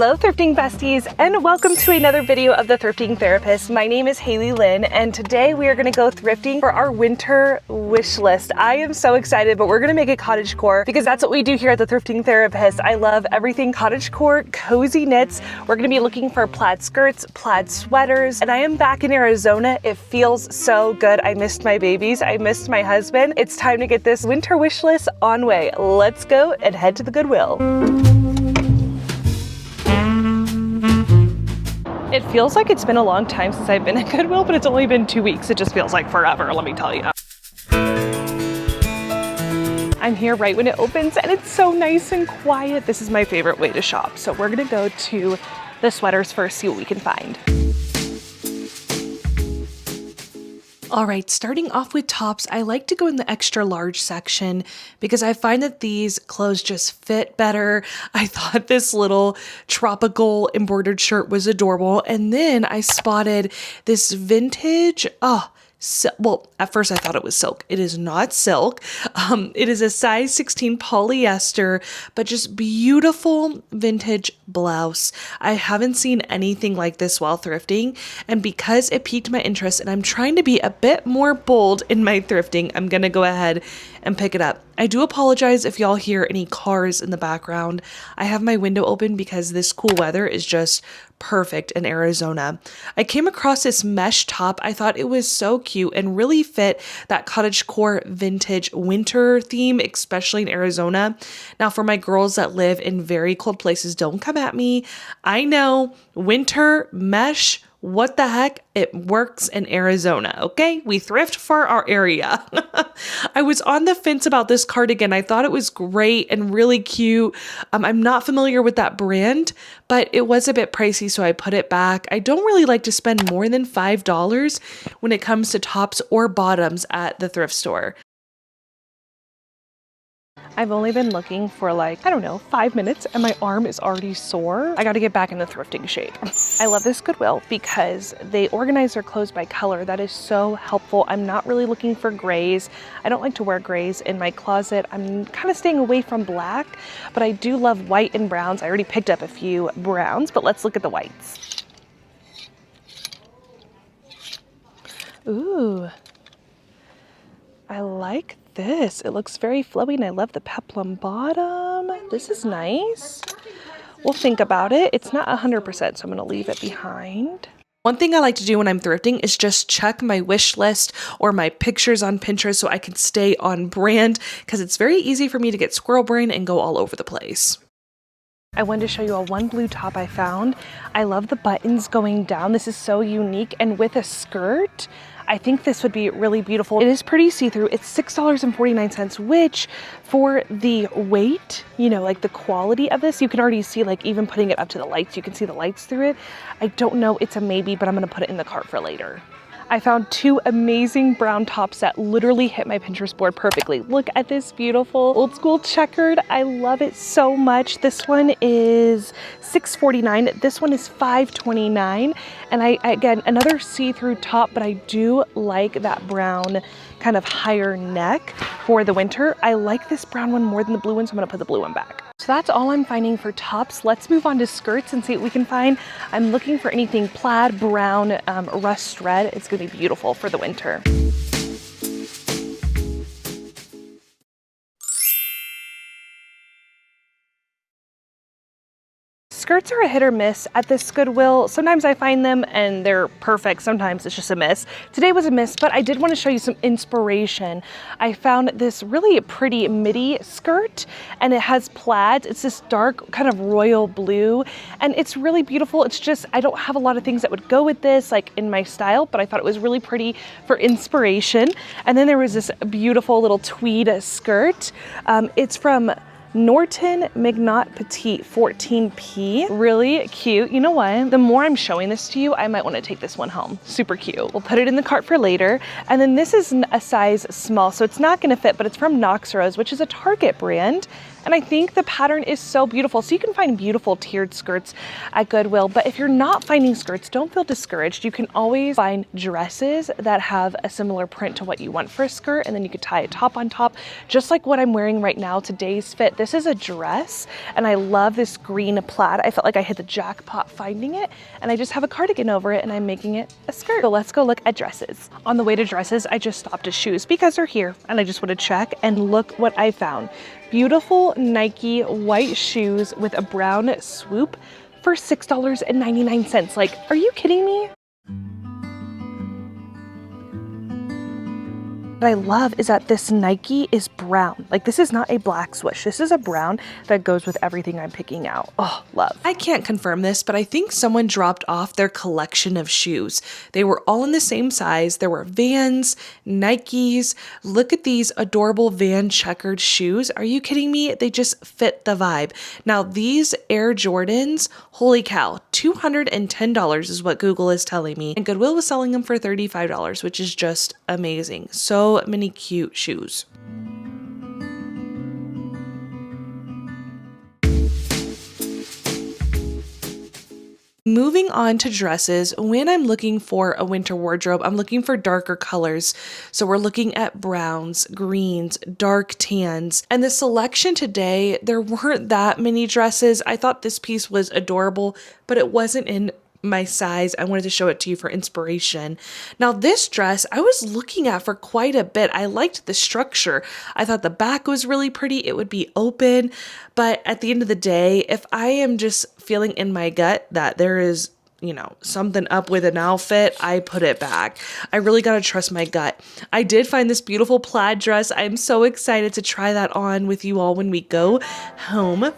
Hello thrifting besties, and welcome to another video of the Thrifting Therapist. My name is Haley Lynn, and today we are going to go thrifting for our winter wish list. I am so excited, but we're going to make it cottagecore because that's what we do here at the Thrifting Therapist. I love everything cottagecore, cozy knits. We're going to be looking for plaid skirts, plaid sweaters, and I am back in Arizona. It feels so good. I missed my babies. I missed my husband. It's time to get this winter wish list on way. Let's go and head to the Goodwill. It feels like it's been a long time since I've been at Goodwill, but it's only been 2 weeks. It just feels like forever, let me tell you. I'm here right when it opens and it's so nice and quiet. This is my favorite way to shop. So we're gonna go to the sweaters first, see what we can find. All right, starting off with tops, I like to go in the extra large section because I find that these clothes just fit better. I thought this little tropical embroidered shirt was adorable. And then I spotted this vintage, well, at first I thought it was silk. It is not silk. It is a size 16 polyester, but just beautiful vintage blouse. I haven't seen anything like this while thrifting, and because it piqued my interest and I'm trying to be a bit more bold in my thrifting, I'm gonna go ahead and pick it up. I do apologize if y'all hear any cars in the background. I have my window open because this cool weather is just perfect in Arizona. I came across this mesh top. I thought it was so cute and really fit that cottagecore vintage winter theme, especially in Arizona. Now for my girls that live in very cold places, don't come at me. I know winter mesh, what the heck? It works in Arizona, okay? We thrift for our area. I was on the fence about this cardigan. I thought it was great and really cute. I'm not familiar with that brand, but it was a bit pricey, so I put it back. I don't really like to spend more than $5 when it comes to tops or bottoms at the thrift store. I've only been looking for like, I don't know, 5 minutes and my arm is already sore. I got to get back into thrifting shape. I love this Goodwill because they organize their clothes by color. That is so helpful. I'm not really looking for grays. I don't like to wear grays in my closet. I'm kind of staying away from black, but I do love white and browns. I already picked up a few browns, but let's look at the whites. Ooh, I like this. It looks very flowy and I love the peplum bottom. This is nice. We'll think about it. It's not 100%, so I'm going to leave it behind. One thing I like to do when I'm thrifting is just check my wish list or my pictures on Pinterest so I can stay on brand because it's very easy for me to get squirrel brain and go all over the place. I wanted to show you one blue top I found. I love the buttons going down. This is so unique, and with a skirt, I think this would be really beautiful. It is pretty see-through. It's $6.49, which for the weight, you know, like the quality of this, you can already see, like even putting it up to the lights, you can see the lights through it. I don't know, it's a maybe, but I'm gonna put it in the cart for later. I found two amazing brown tops that literally hit my Pinterest board perfectly. Look at this beautiful old school checkered. I love it so much. This one is $6.49. This one is $5.29. And again, another see-through top, but I do like that brown kind of higher neck for the winter. I like this brown one more than the blue one, so I'm gonna put the blue one back. So that's all I'm finding for tops. Let's move on to skirts and see what we can find. I'm looking for anything plaid, brown, rust red. It's gonna be beautiful for the winter. Skirts are a hit or miss at this Goodwill. Sometimes I find them and they're perfect. Sometimes it's just a miss. Today was a miss, but I did want to show you some inspiration. I found this really pretty midi skirt and it has plaids. It's this dark kind of royal blue and it's really beautiful. It's just, I don't have a lot of things that would go with this like in my style, but I thought it was really pretty for inspiration. And then there was this beautiful little tweed skirt. It's from Norton Mignot Petite 14P. Really cute. You know what? The more I'm showing this to you, I might want to take this one home. Super cute. We'll put it in the cart for later. And then this is a size small, so it's not going to fit, but it's from Knox Rose, which is a Target brand. And I think the pattern is so beautiful. So you can find beautiful tiered skirts at Goodwill, but if you're not finding skirts, don't feel discouraged. You can always find dresses that have a similar print to what you want for a skirt, and then you could tie a top on top, just like what I'm wearing right now, today's fit. This is a dress, and I love this green plaid. I felt like I hit the jackpot finding it, and I just have a cardigan over it, and I'm making it a skirt. So let's go look at dresses. On the way to dresses, I just stopped at shoes because they're here, and I just want to check, and look what I found. Beautiful Nike white shoes with a brown swoop for $6.99. Like, are you kidding me? What I love is that this Nike is brown. Like, this is not a black swoosh. This is a brown that goes with everything I'm picking out. Oh, love. I can't confirm this, but I think someone dropped off their collection of shoes. They were all in the same size. There were Vans, Nikes. Look at these adorable Van checkered shoes. Are you kidding me? They just fit the vibe. Now, these Air Jordans, holy cow, $210 is what Google is telling me. And Goodwill was selling them for $35, which is just amazing. So many cute shoes. Moving on to dresses, when I'm looking for a winter wardrobe, I'm looking for darker colors. So we're looking at browns, greens, dark tans. And the selection today, there weren't that many dresses. I thought this piece was adorable, but it wasn't in my size. I wanted to show it to you for inspiration. Now, this dress I was looking at for quite a bit. I liked the structure. I thought the back was really pretty. It would be open, but at the end of the day, if I am just feeling in my gut that there is, you know, something up with an outfit, I put it back. I really got to trust my gut. I did find this beautiful plaid dress. I'm so excited to try that on with you all when we go home.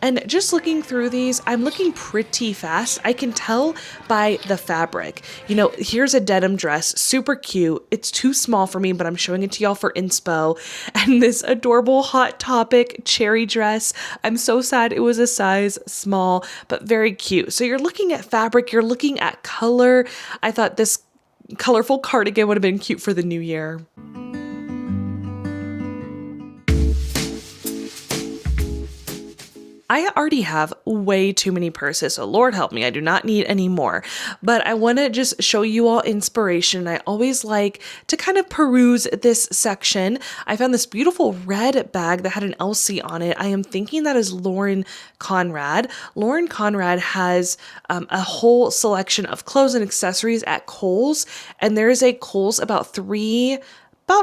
And just looking through these, I'm looking pretty fast. I can tell by the fabric. You know, here's a denim dress, super cute. It's too small for me, but I'm showing it to y'all for inspo. And this adorable Hot Topic cherry dress. I'm so sad it was a size small, but very cute. So you're looking at fabric, you're looking at color. I thought this colorful cardigan would have been cute for the new year. I already have way too many purses, so Lord help me, I do not need any more. But I want to just show you all inspiration. I always like to kind of peruse this section. I found this beautiful red bag that had an Elsie on it. I am thinking that is Lauren Conrad. Lauren Conrad has a whole selection of clothes and accessories at Kohl's, and there is a Kohl's about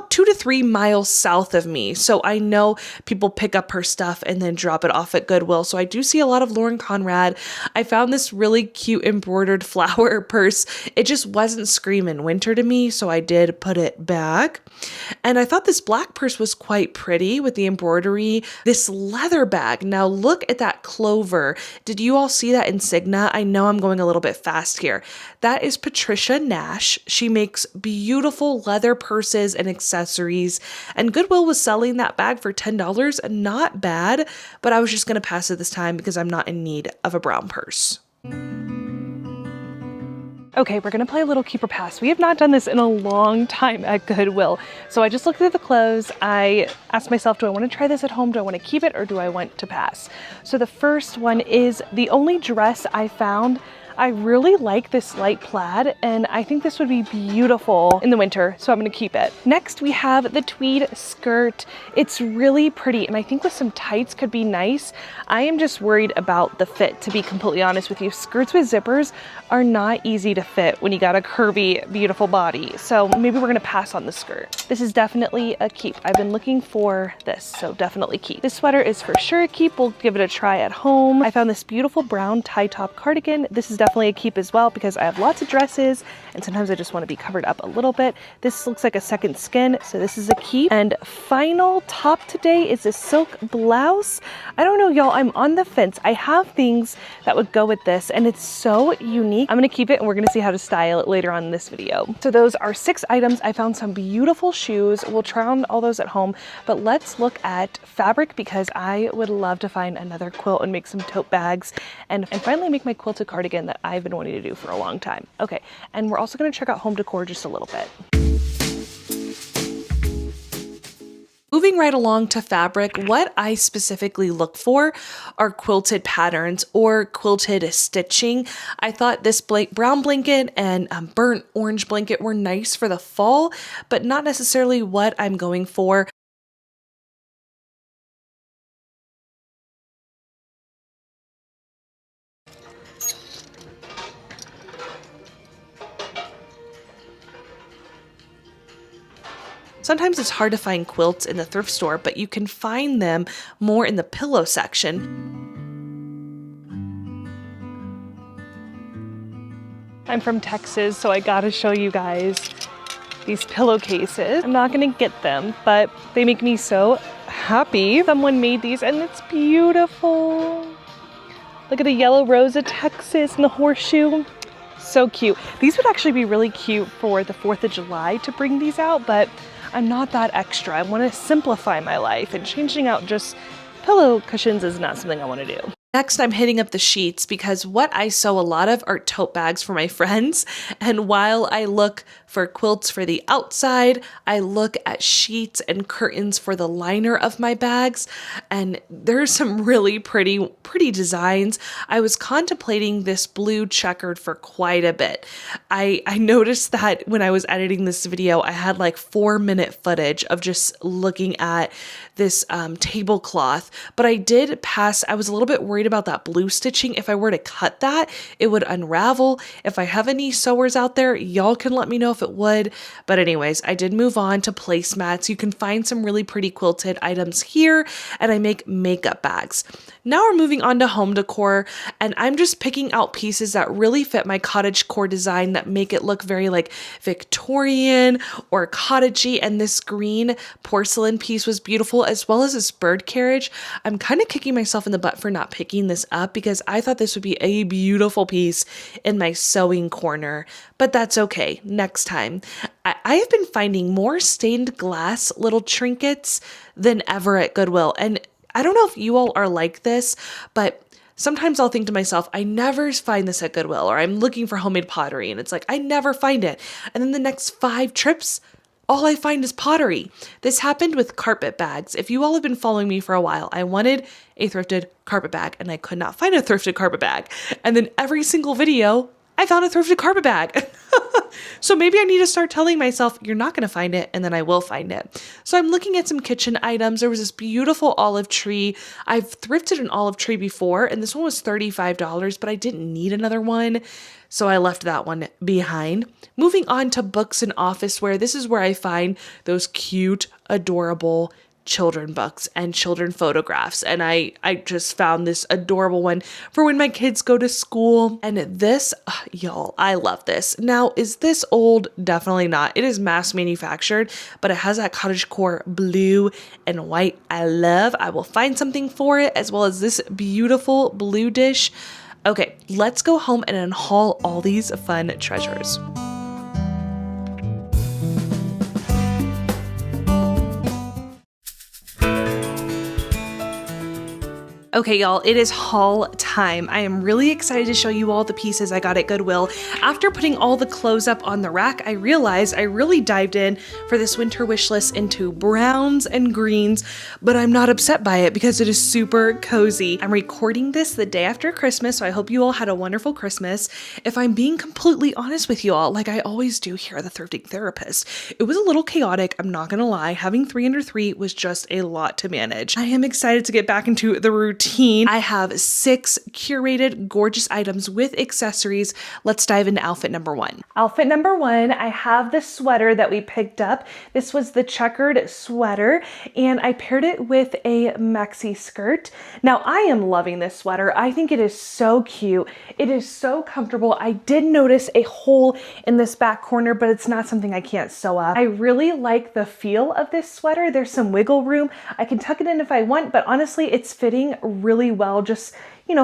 2 to 3 miles south of me. So I know people pick up her stuff and then drop it off at Goodwill. So I do see a lot of Lauren Conrad. I found this really cute embroidered flower purse. It just wasn't screaming winter to me, so I did put it back. And I thought this black purse was quite pretty with the embroidery. This leather bag. Now look at that clover. Did you all see that insignia? I know I'm going a little bit fast here. That is Patricia Nash. She makes beautiful leather purses and accessories, and Goodwill was selling that bag for $10. Not bad, but I was just going to pass it this time because I'm not in need of a brown purse. Okay, we're gonna play a little keep or pass. We have not done this in a long time at Goodwill. So I just looked through the clothes. I asked myself, do I wanna try this at home? Do I wanna keep it or do I want to pass? So the first one is the only dress I found. I really like this light plaid, and I think this would be beautiful in the winter, so I'm gonna keep it. Next, we have the tweed skirt. It's really pretty, and I think with some tights could be nice. I am just worried about the fit, to be completely honest with you. Skirts with zippers are not easy to fit when you got a curvy, beautiful body, so maybe we're gonna pass on the skirt. This is definitely a keep. I've been looking for this, so definitely keep. This sweater is for sure a keep. We'll give it a try at home. I found this beautiful brown tie top cardigan. This is definitely a keep as well because I have lots of dresses and sometimes I just want to be covered up a little bit. This looks like a second skin, so this is a keep. And final top today is a silk blouse. I don't know, y'all, I'm on the fence. I have things that would go with this and it's so unique. I'm gonna keep it and we're gonna see how to style it later on in this video. So those are 6 items. I found some beautiful shoes. We'll try on all those at home, but let's look at fabric because I would love to find another quilt and make some tote bags and finally make my quilted cardigan that I've been wanting to do for a long time. Okay, and we're also going to check out home decor just a little bit. moving right along to fabric, what I specifically look for are quilted patterns or quilted stitching. I thought this brown blanket and burnt orange blanket were nice for the fall, but not necessarily what I'm going for. Sometimes it's hard to find quilts in the thrift store, but you can find them more in the pillow section. I'm from Texas, so I gotta show you guys these pillowcases. I'm not gonna get them, but they make me so happy. Someone made these and it's beautiful. Look at the yellow rose of Texas and the horseshoe. So cute. These would actually be really cute for the 4th of July to bring these out, but I'm not that extra. I want to simplify my life, and changing out just pillow cushions is not something I want to do. Next, I'm hitting up the sheets because what I sew a lot of are tote bags for my friends. And while I look for quilts for the outside, I look at sheets and curtains for the liner of my bags. And there's some really pretty designs. I was contemplating this blue checkered for quite a bit. I noticed that when I was editing this video, I had like 4-minute footage of just looking at this tablecloth, but I was a little bit worried about that blue stitching. If I were to cut that, it would unravel. If I have any sewers out there, y'all can let me know if it would. But anyways, I did move on to placemats. You can find some really pretty quilted items here, and I make makeup bags. Now we're moving on to home decor, and I'm just picking out pieces that really fit my cottagecore design that make it look very like Victorian or cottagey. And this green porcelain piece was beautiful, as well as this bird carriage. I'm kind of kicking myself in the butt for not picking this up because I thought this would be a beautiful piece in my sewing corner, but that's okay. Next time. I have been finding more stained glass little trinkets than ever at Goodwill, and I don't know if you all are like this, but sometimes I'll think to myself, I never find this at Goodwill, or I'm looking for homemade pottery, and it's like, I never find it. And then the next 5 trips, all I find is pottery. This happened with carpet bags. If you all have been following me for a while, I wanted a thrifted carpet bag, and I could not find a thrifted carpet bag. And then every single video, I found a thrifted carpet bag. So maybe I need to start telling myself, you're not going to find it, and then I will find it. So I'm looking at some kitchen items. There was this beautiful olive tree. I've thrifted an olive tree before, and this one was $35, but I didn't need another one, so I left that one behind. Moving on to books and officeware, this is where I find those cute, adorable children books and children photographs. And I just found this adorable one for when my kids go to school. And this, y'all, I love this. Now, is this old? Definitely not. It is mass manufactured, but it has that cottagecore blue and white I love. I will find something for it, as well as this beautiful blue dish. Okay, let's go home and unhaul all these fun treasures. Okay, y'all, it is haul time. I am really excited to show you all the pieces I got at Goodwill. After putting all the clothes up on the rack, I realized I really dived in for this winter wish list into browns and greens, but I'm not upset by it because it is super cozy. I'm recording this the day after Christmas, so I hope you all had a wonderful Christmas. If I'm being completely honest with you all, like I always do here at the Thrifting Therapist, it was a little chaotic, I'm not gonna lie. Having 3 under 3 was just a lot to manage. I am excited to get back into the routine. I have 6 curated gorgeous items with accessories. Let's dive into outfit number 1. Outfit number 1, I have the sweater that we picked up. This was the checkered sweater, and I paired it with a maxi skirt. Now, I am loving this sweater. I think it is so cute. It is so comfortable. I did notice a hole in this back corner, but it's not something I can't sew up. I really like the feel of this sweater. There's some wiggle room. I can tuck it in if I want, but honestly, it's fitting really well. Just,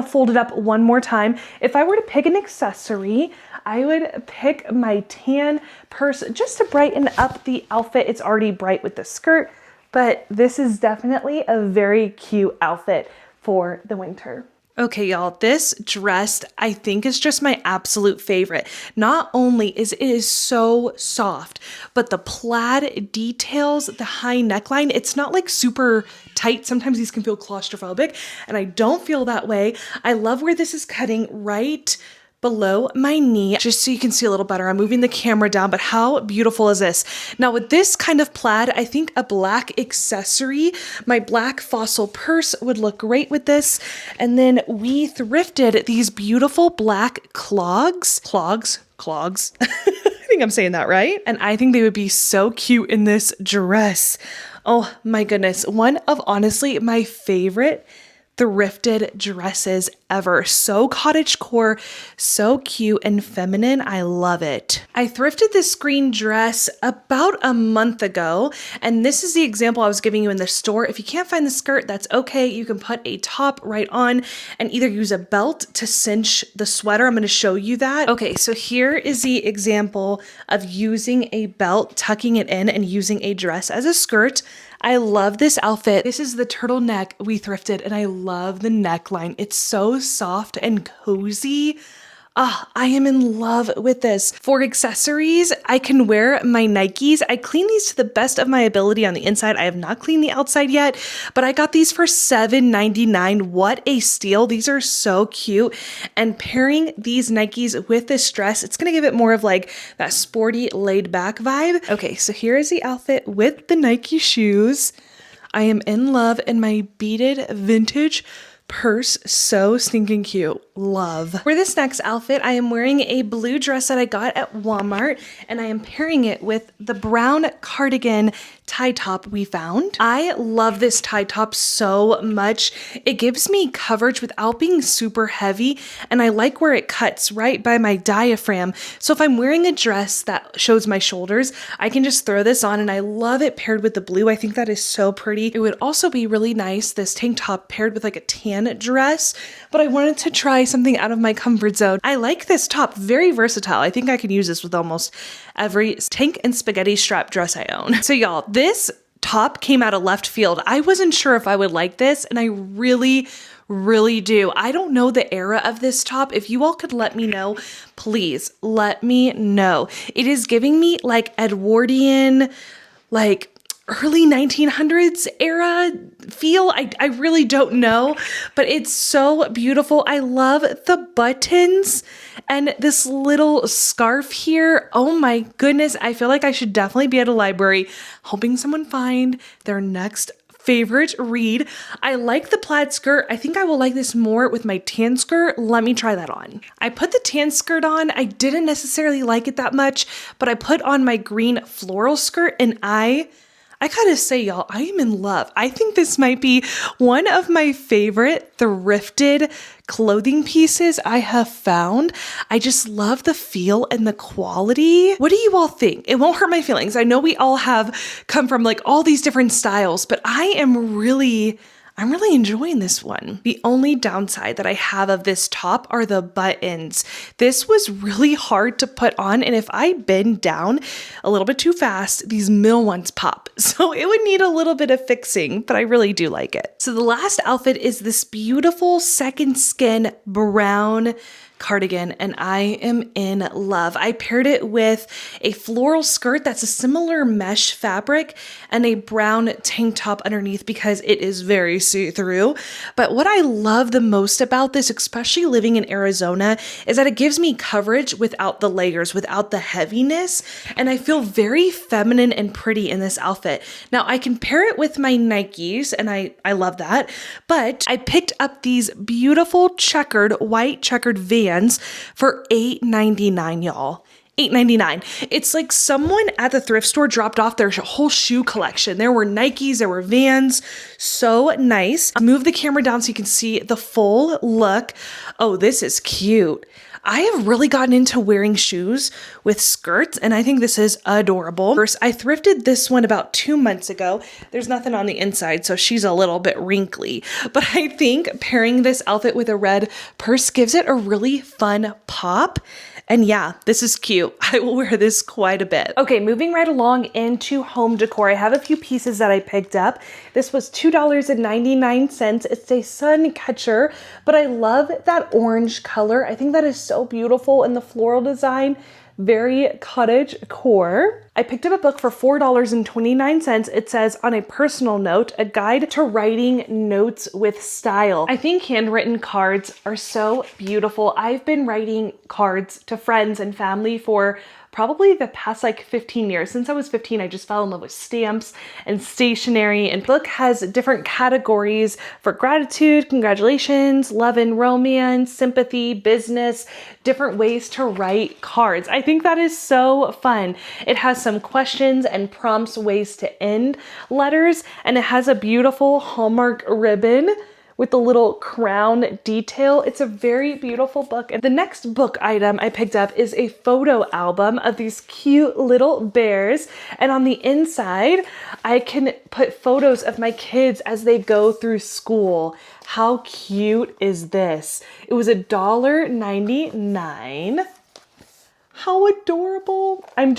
fold it up one more time. If I were to pick an accessory, I would pick my tan purse just to brighten up the outfit. It's already bright with the skirt, but this is definitely a very cute outfit for the winter. Okay, y'all, this dress I think is just my absolute favorite. Not only is it is so soft, but the plaid details, the high neckline, it's not like super tight. Sometimes these can feel claustrophobic, and I don't feel that way. I love where this is cutting right below my knee, just so you can see a little better. I'm moving the camera down, but how beautiful is this? Now with this kind of plaid, I think a black accessory, my black fossil purse would look great with this. And then we thrifted these beautiful black clogs. I think I'm saying that right. And I think they would be so cute in this dress. Oh my goodness. One of honestly my favorite thrifted dresses ever. So cottagecore, so cute and feminine. I love it. I thrifted this green dress about a month ago, and this is the example I was giving you in the store. If you can't find the skirt, that's okay. You can put a top right on and either use a belt to cinch the sweater. I'm going to show you that. Okay, so here is the example of using a belt, tucking it in, and using a dress as a skirt. I love this outfit. This is the turtleneck we thrifted, and I love the neckline. It's so soft and cozy. I am in love with this. For accessories, I can wear my Nikes. I clean these to the best of my ability on the inside. I have not cleaned the outside yet, but I got these for $7.99. What a steal. These are so cute. And pairing these Nikes with this dress, it's gonna give it more of like that sporty laid back vibe. Okay, so here is the outfit with the Nike shoes. I am in love in my beaded vintage purse, so stinking cute. Love. For this next outfit, I am wearing a blue dress that I got at Walmart, and I am pairing it with the brown cardigan tie top we found. I love this tie top so much. It gives me coverage without being super heavy, and I like where it cuts right by my diaphragm. So if I'm wearing a dress that shows my shoulders, I can just throw this on, and I love it paired with the blue. I think that is so pretty. It would also be really nice, this tank top paired with like a tan dress, but I wanted to try something out of my comfort zone. I like this top, very versatile. I think I can use this with almost every tank and spaghetti strap dress I own. So y'all, this top came out of left field. I wasn't sure if I would like this, and I really do. I don't know the era of this top. If you all could let me know, please let me know. It is giving me like Edwardian, like early 1900s era feel. I really don't know, but it's so beautiful. I love the buttons and this little scarf here. Oh my goodness. I feel like I should definitely be at a library helping someone find their next favorite read. I like the plaid skirt. I think I will like this more with my tan skirt. Let me try that on. I put the tan skirt on. I didn't necessarily like it that much, but I put on my green floral skirt, and I gotta say, y'all, I am in love. I think this might be one of my favorite thrifted clothing pieces I have found. I just love the feel and the quality. What do you all think? It won't hurt my feelings. I know we all have come from like all these different styles, but I'm really enjoying this one. The only downside that I have of this top are the buttons. This was really hard to put on, and if I bend down a little bit too fast, these middle ones pop. So it would need a little bit of fixing, but I really do like it. So the last outfit is this beautiful second skin brown cardigan, and I am in love. I paired it with a floral skirt that's a similar mesh fabric and a brown tank top underneath because it is very see-through. But what I love the most about this, especially living in Arizona, is that it gives me coverage without the layers, without the heaviness, and I feel very feminine and pretty in this outfit. Now I can pair it with my Nikes, and I love that, but I picked up these beautiful white checkered Vans for $8.99, y'all. $8.99. It's like someone at the thrift store dropped off their whole shoe collection. There were Nikes, there were Vans. So nice. Move the camera down so you can see the full look. Oh, this is cute. I have really gotten into wearing shoes with skirts, and I think this is adorable. First, I thrifted this one about 2 months ago. There's nothing on the inside, so she's a little bit wrinkly. But I think pairing this outfit with a red purse gives it a really fun pop. And yeah, this is cute. I will wear this quite a bit. Okay, moving right along into home decor. I have a few pieces that I picked up. This was $2.99. It's a sun catcher, but I love that orange color. I think that is so beautiful, and the floral design, very cottage core. I picked up a book for $4.29. It says, On a Personal Note, a guide to writing notes with style. I think handwritten cards are so beautiful. I've been writing cards to friends and family for probably the past like 15 years. Since I was 15, I just fell in love with stamps and stationery. And the book has different categories for gratitude, congratulations, love and romance, sympathy, business, different ways to write cards. I think that is so fun. It has some questions and prompts, ways to end letters, and it has a beautiful Hallmark ribbon with the little crown detail. It's a very beautiful book. And the next book item I picked up is a photo album of these cute little bears. And on the inside, I can put photos of my kids as they go through school. How cute is this? It was $1.99. How adorable. I'm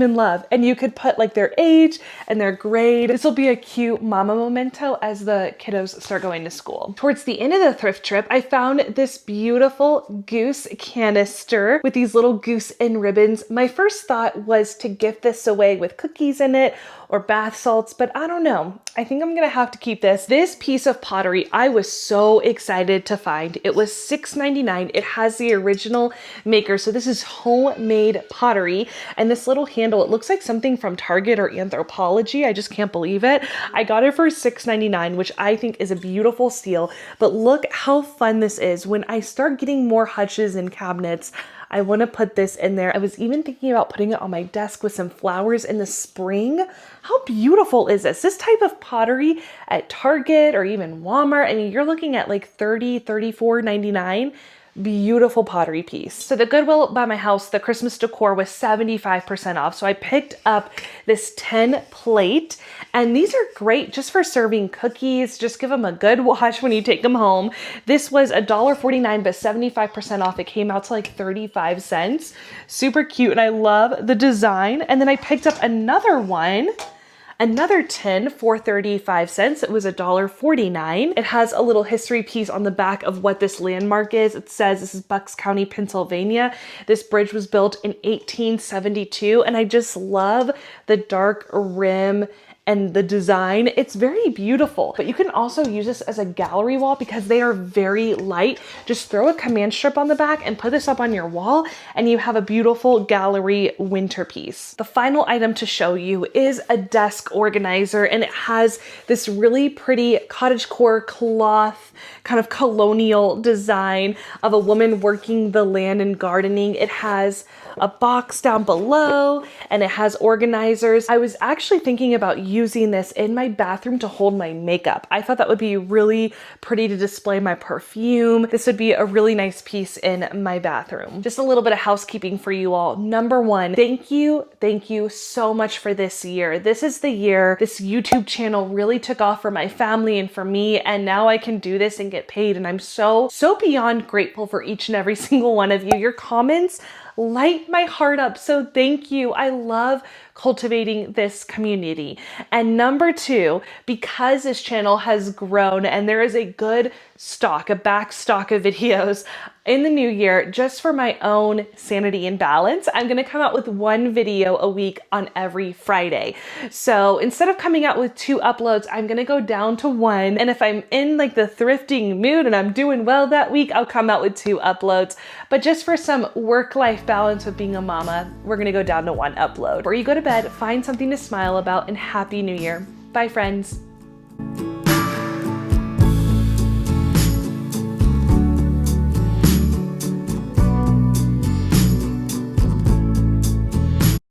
in love. And you could put like their age and their grade. This will be a cute mama memento as the kiddos start going to school. Towards the end of the thrift trip, I found this beautiful goose canister with these little goose end ribbons. My first thought was to gift this away with cookies in it or bath salts, but I don't know. I think I'm gonna have to keep this. This piece of pottery, I was so excited to find. It was $6.99. It has the original maker. So this is homemade pottery. And this little handle, it looks like something from Target or Anthropologie. I just can't believe it. I got it for $6.99, which I think is a beautiful steal. But look how fun this is. When I start getting more hutches and cabinets, I want to put this in there. I was even thinking about putting it on my desk with some flowers in the spring. How beautiful is this? This type of pottery at Target or even Walmart, I mean, you're looking at like $30, $34.99. Beautiful pottery piece. So the Goodwill by my house, the Christmas decor was 75% off. So I picked up this 10 plate, and these are great just for serving cookies. Just give them a good wash when you take them home. This was $1.49, but 75% off. It came out to like 35 cents. Super cute, and I love the design. And then I picked up another one. Another tin for 35 cents. It was $1.49. It has a little history piece on the back of what this landmark is. It says this is Bucks County, Pennsylvania. This bridge was built in 1872, and I just love the dark rim and the design. It's very beautiful, but you can also use this as a gallery wall because they are very light. Just throw a command strip on the back and put this up on your wall, and you have a beautiful gallery winter piece. The final item to show you is a desk organizer, and it has this really pretty cottagecore cloth, kind of colonial design of a woman working the land and gardening. It has a box down below, and it has organizers. I was actually thinking about using this in my bathroom to hold my makeup. I thought that would be really pretty to display my perfume. This would be a really nice piece in my bathroom. Just a little bit of housekeeping for you all. Number one, thank you so much for this year. This is the year this YouTube channel really took off for my family and for me, and now I can do this and get paid, and I'm so beyond grateful for each and every single one of you. Your comments light my heart up, so thank you. I love cultivating this community. And number two, because this channel has grown and there is a good stock, a back stock of videos in the new year, just for my own sanity and balance, I'm gonna come out with one video a week on every Friday. So instead of coming out with 2 uploads, I'm gonna go down to 1. And if I'm in like the thrifting mood and I'm doing well that week, I'll come out with 2 uploads. But just for some work-life balance with being a mama, we're gonna go down to 1 upload. Before you go to bed, find something to smile about, and Happy New Year. Bye, friends.